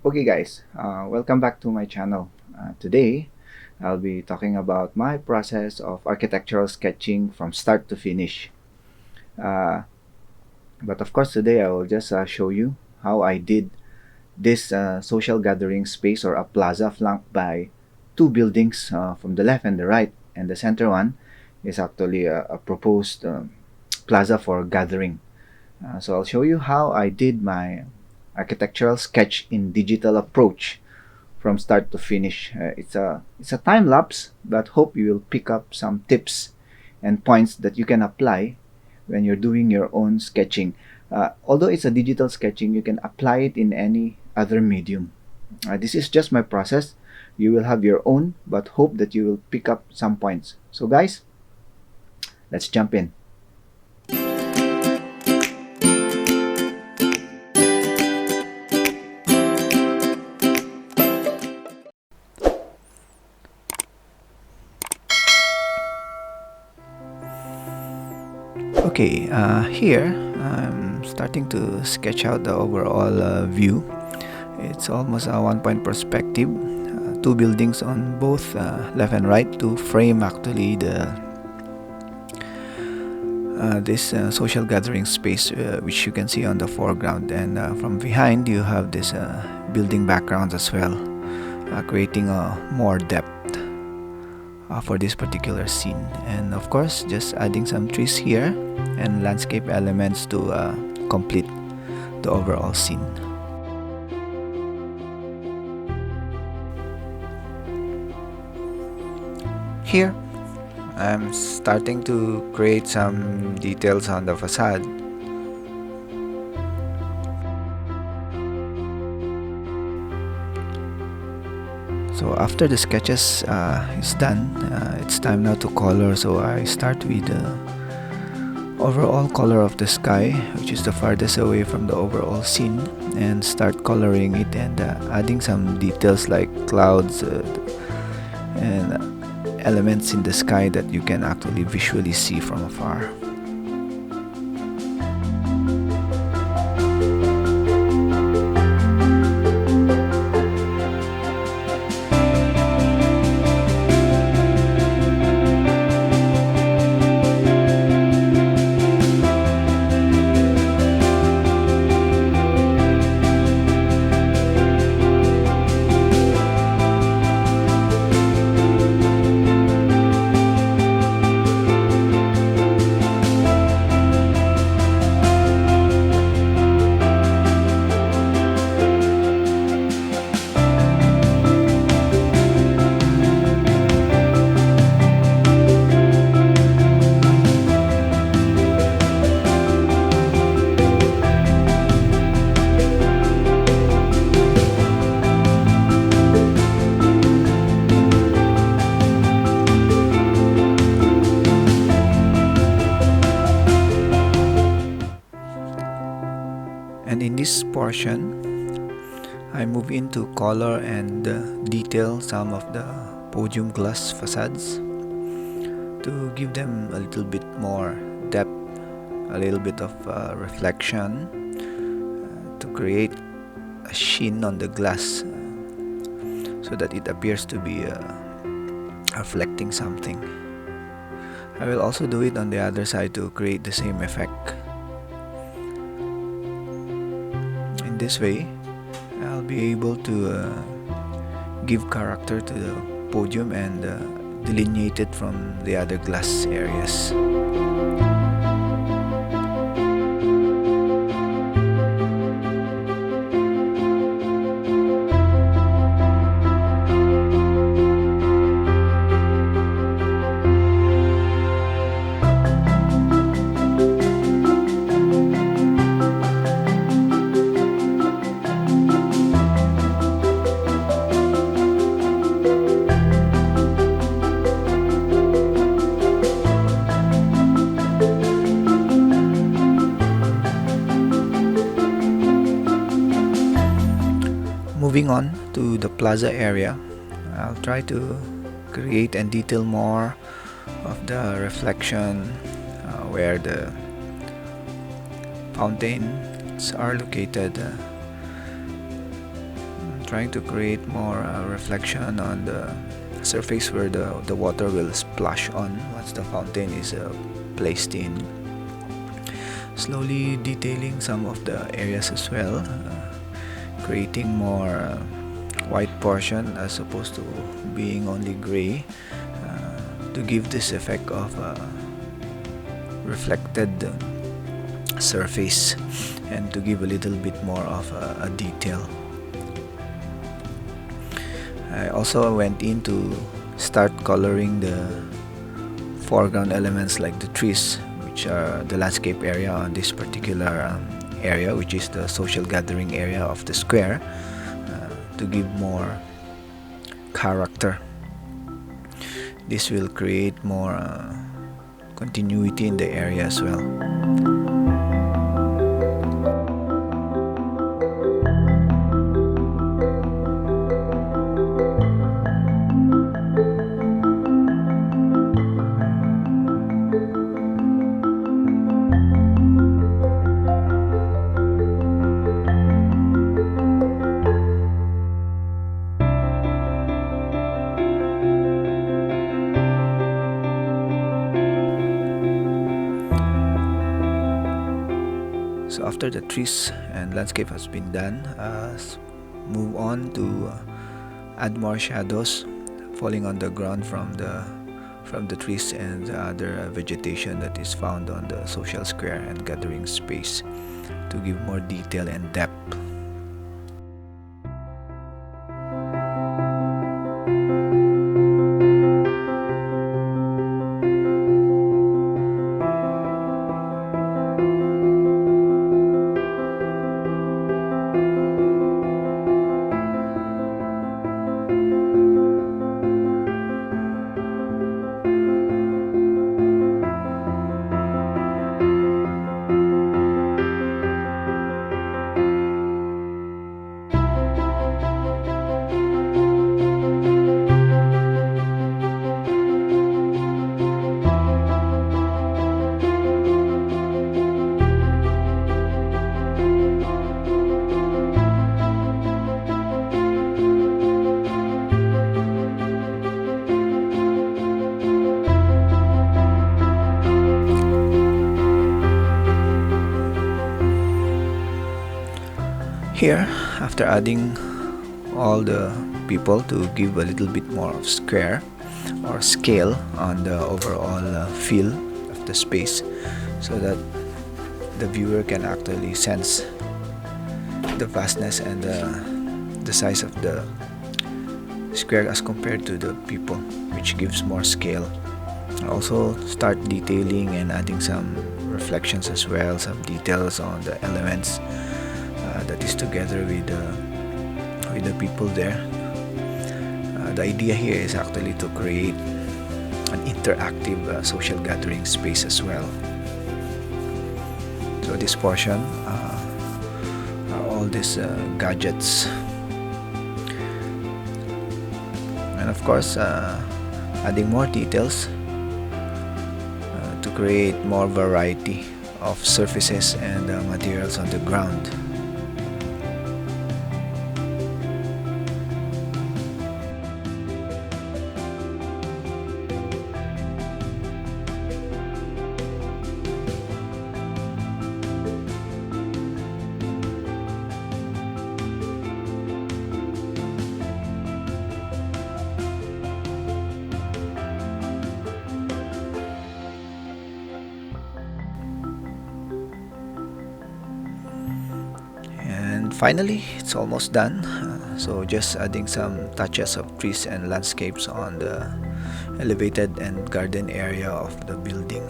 Okay guys, welcome back to my channel. Today, I'll be talking about my process of architectural sketching from start to finish. Uh, but of course today I will just show you how I did this social gathering space or a plaza flanked by two buildings from the left and the right, and the center one is actually a proposed plaza for gathering. So I'll show you how I did my architectural sketch in digital approach from start to finish. It's a time lapse, but hope you will pick up some tips and points that you can apply when you're doing your own sketching. Although it's a digital sketching, you can apply it in any other medium. This is just my process. You will have your own, but hope that you will pick up some points. So guys, let's jump in. Okay, here I'm starting to sketch out the overall view. It's almost a one-point perspective, two buildings on both left and right to frame actually the this social gathering space, which you can see on the foreground, and from behind you have this building background as well, creating more depth for this particular scene. And of course, just adding some trees here and landscape elements to complete the overall scene. Here, I'm starting to create some details on the facade. So after the sketches is done, it's time now to color. So I start with the overall color of the sky, which is the farthest away from the overall scene, and start coloring it and adding some details like clouds and elements in the sky that you can actually visually see from afar. And in this portion, I move into color and detail some of the podium glass facades to give them a little bit more depth, a little bit of reflection, to create a sheen on the glass so that it appears to be reflecting something. I will also do it on the other side to create the same effect. In this way, I'll be able to give character to the podium and delineate it from the other glass areas. Moving on to the plaza area, I'll try to create and detail more of the reflection where the fountains are located. trying to create more reflection on the surface where the water will splash on once the fountain is placed in. Slowly detailing some of the areas as well, creating more white portion as opposed to being only gray, to give this effect of reflected surface and to give a little bit more of a detail. I also went in to start coloring the foreground elements like the trees, which are the landscape area on this particular area, which is the social gathering area of the square, to give more character. This will create more continuity in the area as well. So after the trees and landscape has been done, move on to add more shadows falling on the ground from the trees and the other vegetation that is found on the social square and gathering space to give more detail and depth. Here, after adding all the people to give a little bit more of square or scale on the overall feel of the space, so that the viewer can actually sense the vastness and the size of the square as compared to the people, which gives more scale. Also start detailing and adding some reflections as well, some details on the elements that is together with the people there. The idea here is actually to create an interactive social gathering space as well. So this portion are all these gadgets, and of course adding more details to create more variety of surfaces and materials on the ground. Finally, it's almost done. So just adding some touches of trees and landscapes on the elevated and garden area of the building.